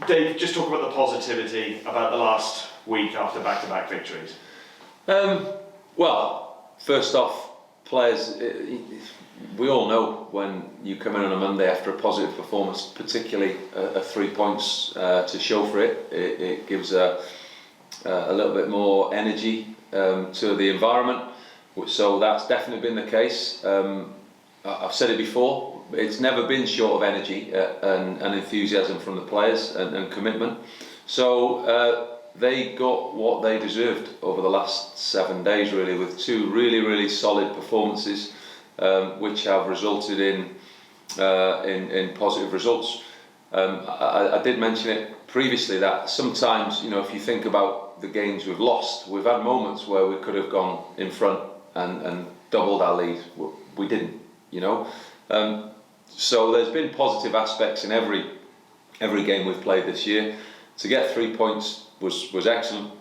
Dave, just talk about the positivity about the last week after back-to-back victories. Well, first off, players, we all know when you come in on a Monday after a positive performance, particularly a 3 points to show for it, it gives a little bit more energy to the environment. So that's definitely been the case. I've said it before, it's never been short of energy and enthusiasm from the players and commitment. So they got what they deserved over the last 7 days, really, with two really solid performances, which have resulted in positive results. I did mention it previously that sometimes, if you think about the games we've lost, we've had moments where we could have gone in front and doubled our lead. We didn't, So there's been positive aspects in every game we've played this year. To get 3 points was excellent.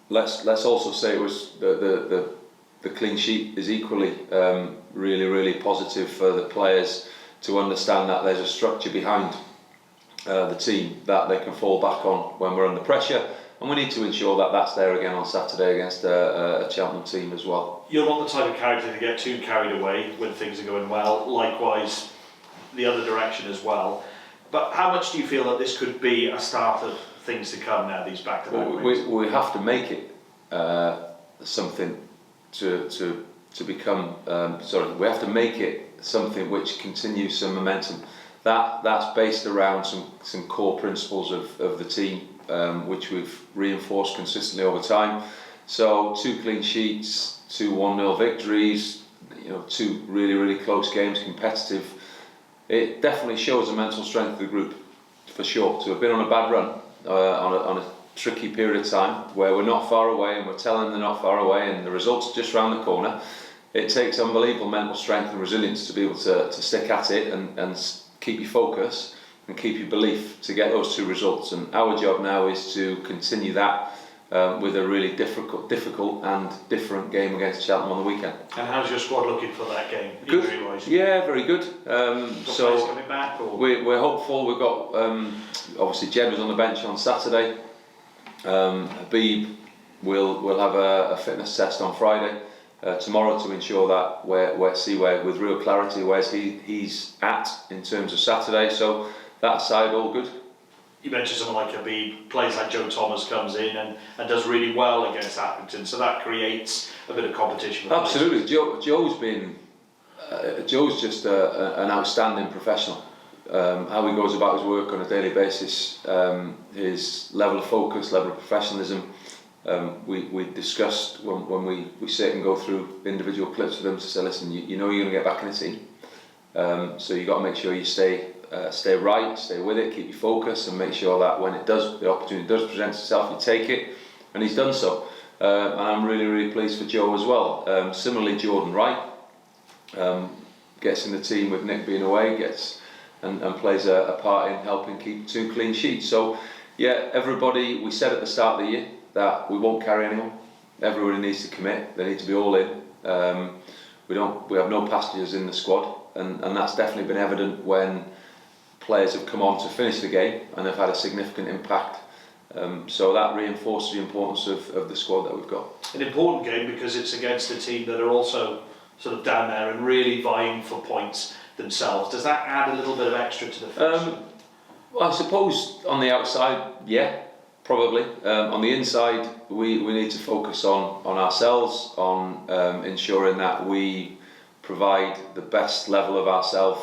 Let's also say it was the clean sheet is equally really positive for the players to understand that there's a structure behind the team that they can fall back on when we're under pressure, and we need to ensure that that's there again on Saturday against a Cheltenham team as well. You're not the type of character to get too carried away when things are going well, likewise the other direction as well. But how much do you feel that this could be a start of things to come now, these back-to-back wins? We have to make it something to become, we have to make it something which continues some momentum. That's based around some core principles of the team, which we've reinforced consistently over time. So 2 clean sheets, 2 1-0 victories, 2 really close games, competitive. It definitely shows the mental strength of the group, for sure. To have been on a bad run, on a tricky period of time, where we're not far away and we're telling them they're not far away and the results are just round the corner, it takes unbelievable mental strength and resilience to be able to stick at it and keep your focus and keep your belief to get those 2 results. And our job now is to continue that with a really difficult and different game against Cheltenham on the weekend. And how's your squad looking for that game, good. injury-wise? Yeah, very good. So players coming back, or? We're hopeful. We've got obviously Jed was on the bench on Saturday. Habib will have a fitness test on Friday. Tomorrow, to ensure that we're see where with real clarity where's he's at in terms of Saturday. So that side all good. You mentioned someone like Habib, players like Joe Thomas comes in and does really well against Accrington, so that creates a bit of competition. Absolutely, Joe's just an outstanding professional. How he goes about his work on a daily basis, his level of focus, level of professionalism. We discussed when we sit and go through individual clips with them to say, listen, you know you're going to get back in the team, so you got to make sure you stay right, stay with it, keep your focus, and make sure that when the opportunity does present itself, you take it. And he's done so, and I'm really pleased for Joe as well. Similarly, Jordan Wright gets in the team with Nick being away, and plays a part in helping keep 2 clean sheets. So yeah, everybody, we said at the start of the year that we won't carry anyone. Everybody needs to commit. They need to be all in. We have no passengers in the squad, and that's definitely been evident when players have come on to finish the game and have had a significant impact. So that reinforces the importance of the squad that we've got. An important game because it's against a team that are also sort of down there and really vying for points themselves. Does that add a little bit of extra to the fixture? Well, I suppose on the outside, yeah, probably. On the inside, we need to focus on ourselves, on ensuring that we provide the best level of ourselves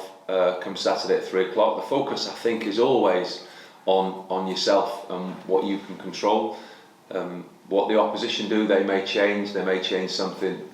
come Saturday at 3 o'clock. The focus, I think, is always on yourself and what you can control. What the opposition do, they may change something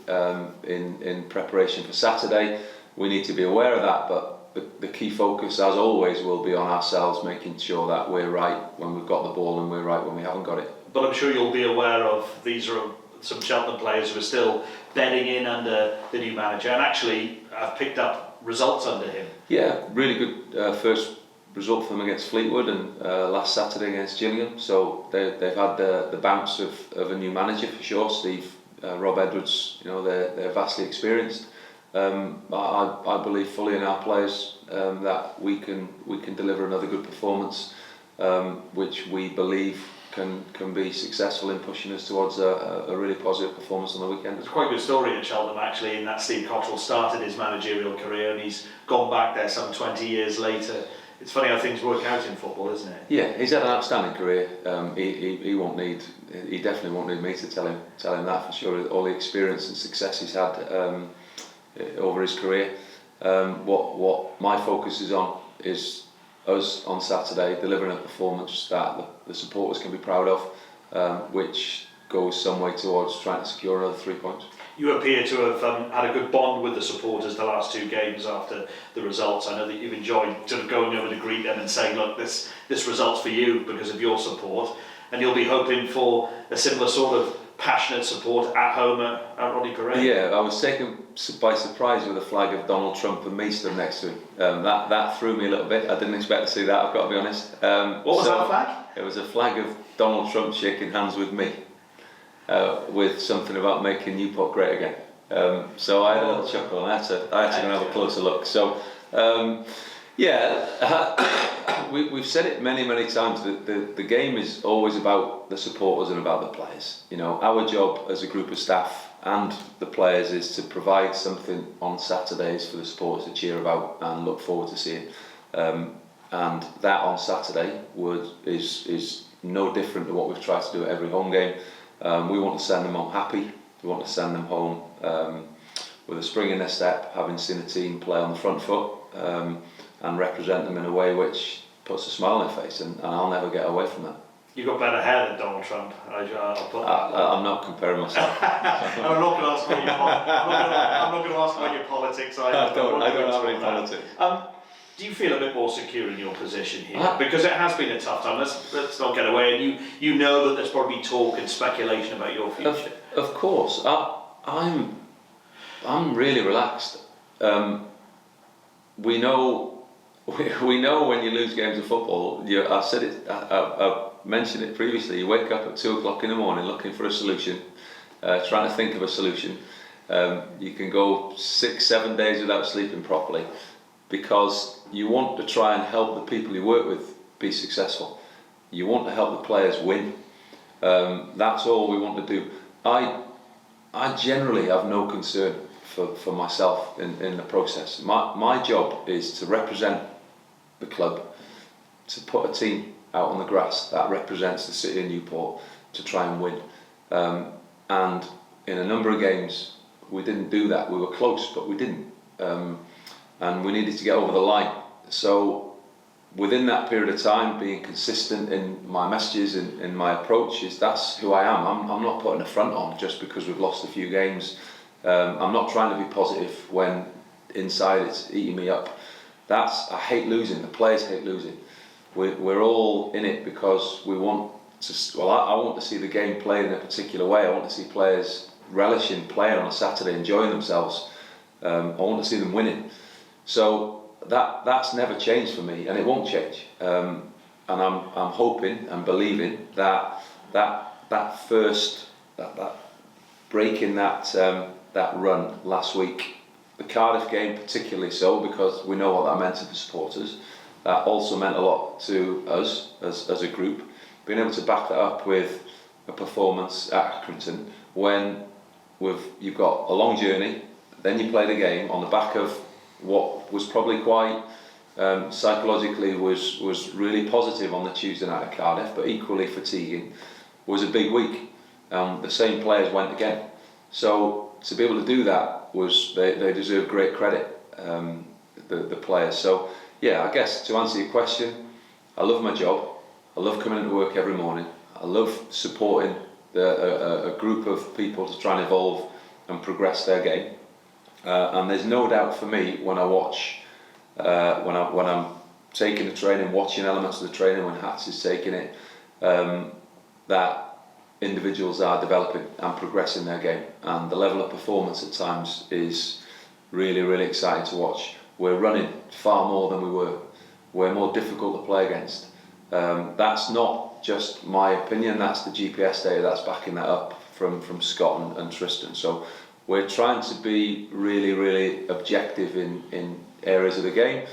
in preparation for Saturday. We need to be aware of that, but the key focus, as always, will be on ourselves, making sure that we're right when we've got the ball and we're right when we haven't got it. But I'm sure you'll be aware of these are some Cheltenham players who are still bedding in under the new manager and actually have picked up results under him. Yeah, really good first result for them against Fleetwood and last Saturday against Gillingham. So they've had the bounce of a new manager for sure. Steve, Rob Edwards, they're vastly experienced. I believe fully in our players that we can deliver another good performance which we believe can be successful in pushing us towards a really positive performance on the weekend. It's quite a good story at Cheltenham actually, in that Steve Cottrell started his managerial career and he's gone back there some 20 years later. It's funny how things work out in football, isn't it? Yeah, he's had an outstanding career. He definitely won't need me to tell him that for sure. All the experience and success he's had over his career. What my focus is on is us on Saturday delivering a performance that the supporters can be proud of, which goes some way towards trying to secure another 3 points. You appear to have had a good bond with the supporters the last two games after the results. I know that you've enjoyed sort of going over to greet them and saying, look, this result's for you because of your support, and you'll be hoping for a similar sort of passionate support at home at Rodney Parade. Yeah, I was taken by surprise with a flag of Donald Trump and me stood next to him. That threw me a little bit. I didn't expect to see that, I've got to be honest. What was that flag? It was a flag of Donald Trump shaking hands with me, with something about making Newport great again. So I had a little chuckle and I had to go and have a closer look. So we've said it many times that the game is always about the supporters and about the players. You know, our job as a group of staff and the players is to provide something on Saturdays for the supporters to cheer about and look forward to seeing. And that on Saturday is no different to what we've tried to do at every home game. We want to send them home happy. We want to send them home with a spring in their step, having seen a team play on the front foot, and represent them in a way which puts a smile on their face, and I'll never get away from that. You've got better hair than Donald Trump. I'll put that. I'm not comparing myself. I'm not going to ask about I'm not going to ask about your politics either. I don't have any politics. Do you feel a bit more secure in your position here? Because it has been a tough time. Let's not get away. And you know that there's probably talk and speculation about your future. Of course, I'm really relaxed. We know when you lose games of football. I said it. I mentioned it previously. You wake up at 2 o'clock in the morning looking for a solution, trying to think of a solution. You can go 6-7 days without sleeping properly, because you want to try and help the people you work with be successful. You want to help the players win. That's all we want to do. I generally have no concern for myself in the process. My job is to represent the club, to put a team out on the grass that represents the city of Newport to try and win. And in a number of games we didn't do that. We were close, but we didn't. And we needed to get over the line. So within that period of time, being consistent in my messages and in my approach, that's who I am. I'm not putting a front on just because we've lost a few games. I'm not trying to be positive when inside it's eating me up. I hate losing. The players hate losing. We're all in it because we want to. Well, I want to see the game played in a particular way. I want to see players relishing playing on a Saturday, enjoying themselves. I want to see them winning. So that's never changed for me, and it won't change. And I'm hoping and believing that breaking that run last week, the Cardiff game particularly so, because we know what that meant to the supporters. That also meant a lot to us as a group. Being able to back that up with a performance at Accrington when you've got a long journey, then you play the game on the back of what was probably quite psychologically was really positive on the Tuesday night at Cardiff, but equally fatiguing, was a big week. The same players went again. So to be able to do that they deserve great credit, the players. So yeah, I guess to answer your question, I love my job. I love coming into work every morning. I love supporting a group of people to try and evolve and progress their game. And there's no doubt for me when I watch, when I'm taking the training, watching elements of the training, when Hats is taking it, that individuals are developing and progressing their game, and the level of performance at times is really exciting to watch. We're running far more than we were. We're more difficult to play against. That's not just my opinion, that's the GPS data that's backing that up from Scott and Tristan. So we're trying to be really objective in areas of the game.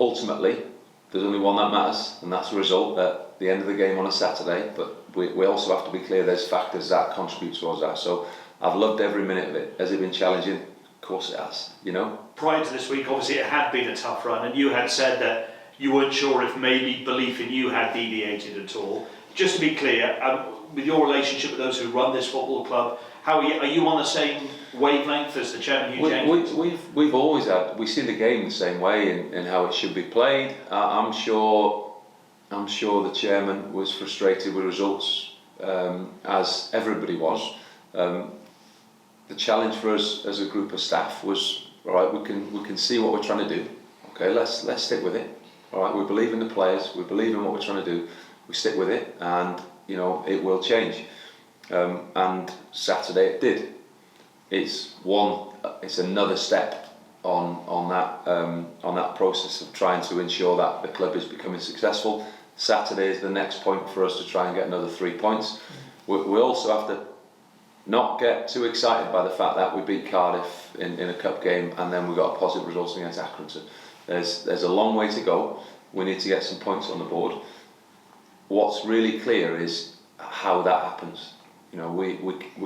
Ultimately, there's only one that matters, and that's the result at the end of the game on a Saturday. But we also have to be clear there's factors that contribute towards that. So I've loved every minute of it. Has it been challenging? Of course it has, you know. Prior to this week, obviously it had been a tough run, and you had said that you weren't sure if maybe belief in you had deviated at all. Just to be clear, with your relationship with those who run this football club, how are you on the same wavelength as the chairman, Hugh Jenkins? We've always had, we see the game the same way in how it should be played. I'm sure the chairman was frustrated with results, as everybody was. The challenge for us as a group of staff was, all right, we can see what we're trying to do. Okay, let's stick with it. All right, we believe in the players, we believe in what we're trying to do. We stick with it, and you know it will change. And Saturday it did. It's another step on that process of trying to ensure that the club is becoming successful. Saturday is the next point for us to try and get another 3 points. We also have to not get too excited by the fact that we beat Cardiff in a cup game and then we got a positive result against Accrington. There's a long way to go. We need to get some points on the board. What's really clear is how that happens. You know, we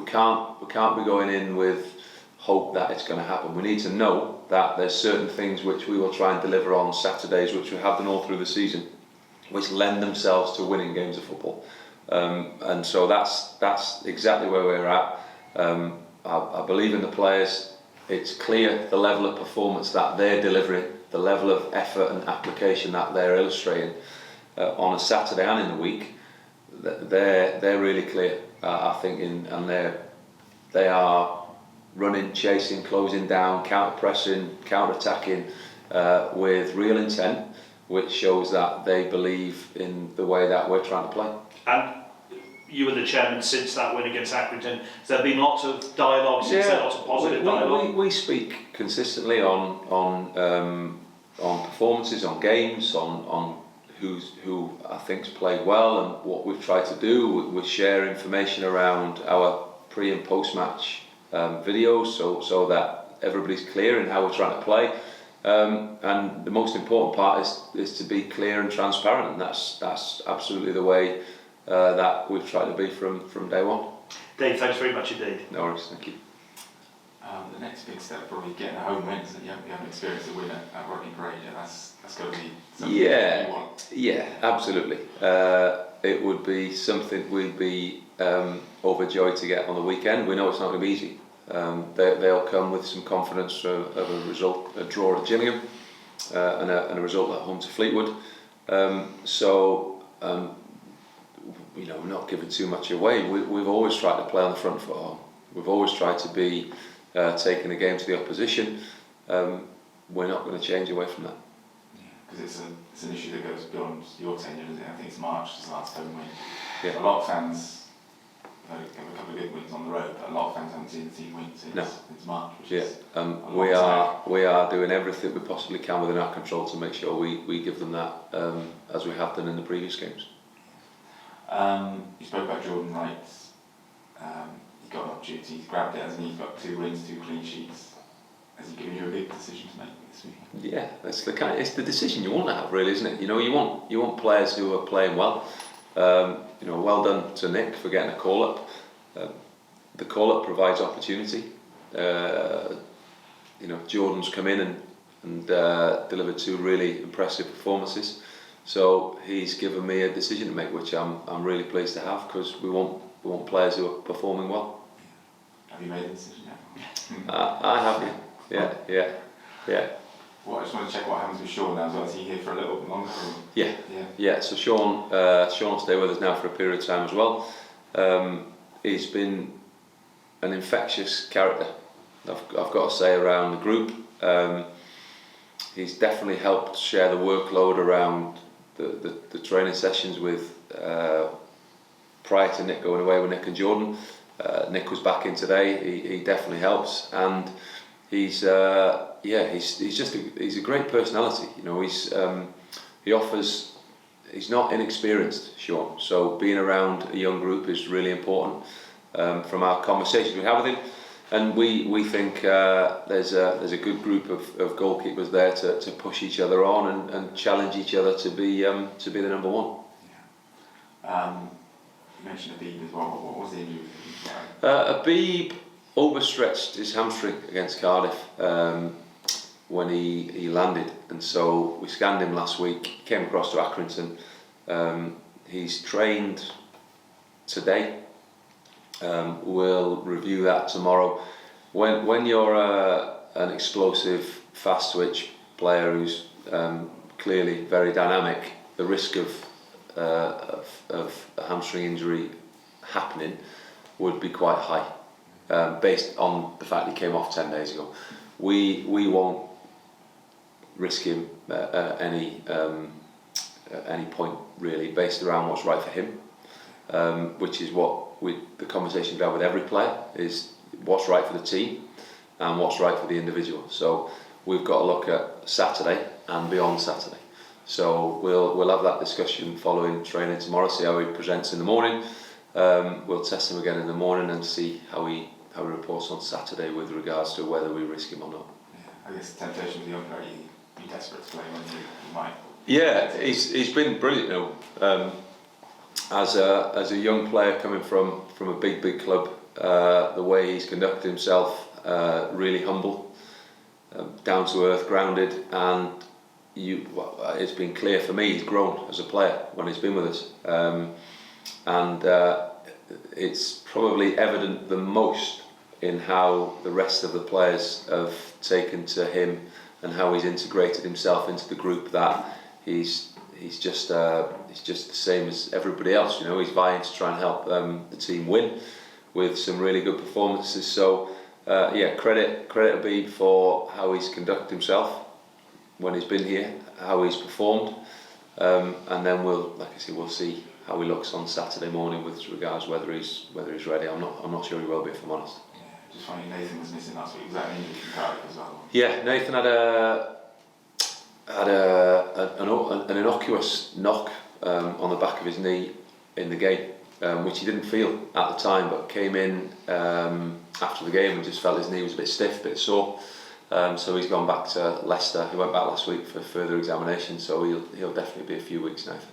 can't be going in with hope that it's going to happen. We need to know that there's certain things which we will try and deliver on Saturdays, which we have done all through the season, which lend themselves to winning games of football. And so that's exactly where we're at. I believe in the players. It's clear the level of performance that they're delivering, the level of effort and application that they're illustrating on a Saturday and in the week. They're really clear, I think, they are running, chasing, closing down, counter-pressing, counter-attacking with real intent, which shows that they believe in the way that we're trying to play. And you were the chairman since that win against Accrington. Has there been lots of dialogue since then, lots of positive dialogue? We speak consistently on performances, on games, on who I think's played well, and what we've tried to do. We share information around our pre and post match videos, so that everybody's clear in how we're trying to play. And the most important part is to be clear and transparent, and that's absolutely the way that we've tried to be from day one. Dave, thanks very much indeed. No worries, thank you. The next big step probably getting a home win, isn't it? You haven't experienced a win at Rodney Parade yet. That's got to be something that you want. Yeah, absolutely. It would be something we'd be overjoyed to get on the weekend. We know it's not going to be easy. They'll come with some confidence of a result, a draw at Gillingham, and a result at home to Fleetwood. You know, not giving too much away. We've always tried to play on the front foot home. We've always tried to be taking the game to the opposition. We're not going to change away from that. Yeah, because it's an issue that goes beyond your tenure, isn't it? I think it's March, his last home win. Yeah. A lot of fans have a couple of good wins on the road, but a lot of fans haven't seen the team win since March. We are doing everything we possibly can within our control to make sure we give them that, as we have done in the previous games. You spoke about Jordan Wright. He got an opportunity, he's grabbed it, hasn't he? He's got 2 wins, 2 clean sheets. Has he given you a big decision to make this week? Yeah, it's the decision you want to have, really, isn't it? You know, you want players who are playing well. You know, well done to Nick for getting a call up. The call up provides opportunity. You know, Jordan's come in and delivered 2 really impressive performances. So he's given me a decision to make, which I'm really pleased to have, because we want players who are performing well. Have you made a decision yet? I have. Yeah. Well, I just want to check what happens with Sean now as well. Is he here for a little bit longer? Yeah. So Sean will stay with us now for a period of time as well. He's been an infectious character, I've got to say, around the group. He's definitely helped share the workload around the training sessions with prior to Nick going away with Nick and Jordan. Nick was back in today. He definitely helps, and he's a great personality. You know, he offers. He's not inexperienced, Sean. So being around a young group is really important. From our conversations we have with him, And we think there's a good group of goalkeepers there to push each other on and challenge each other to be the number one. Yeah. You mentioned Habib as well. What was the injury? Habib overstretched his hamstring against Cardiff when he landed, and so we scanned him last week. Came across to Accrington. He's trained today. We'll review that tomorrow. When you're an explosive, fast switch player who's clearly very dynamic, the risk of a hamstring injury happening would be quite high, based on the fact he came off 10 days ago. We won't risk him at any point really, based around what's right for him, which is what the conversation we have with every player is what's right for the team and what's right for the individual. So we've got to look at Saturday and beyond Saturday. So we'll have that discussion following training tomorrow, see how he presents in the morning. We'll test him again in the morning and see how he reports on Saturday with regards to whether we risk him or not. Yeah, I guess the temptation with the young player, you're desperate to play when you might. Yeah, he's been brilliant now. As a young player coming from a big club, the way he's conducted himself, really humble, down to earth, grounded, and it's been clear for me he's grown as a player when he's been with us, and it's probably evident the most in how the rest of the players have taken to him and how he's integrated himself into the group, that he's just the same as everybody else. You know, he's vying to try and help the team win with some really good performances. So credit Habib for how he's conducted himself when he's been here, how he's performed, and then we'll see how he looks on Saturday morning with regards whether he's ready. I'm not sure he will be, if I'm honest. Yeah, just funny, Nathan was missing last week. Was that an injury from Cardiff as well? Yeah, Nathan had an innocuous knock on the back of his knee in the game, which he didn't feel at the time, but came in after the game and just felt his knee was a bit stiff, a bit sore. So he's gone back to Leicester. He went back last week for further examination, so he'll definitely be a few weeks, Nathan.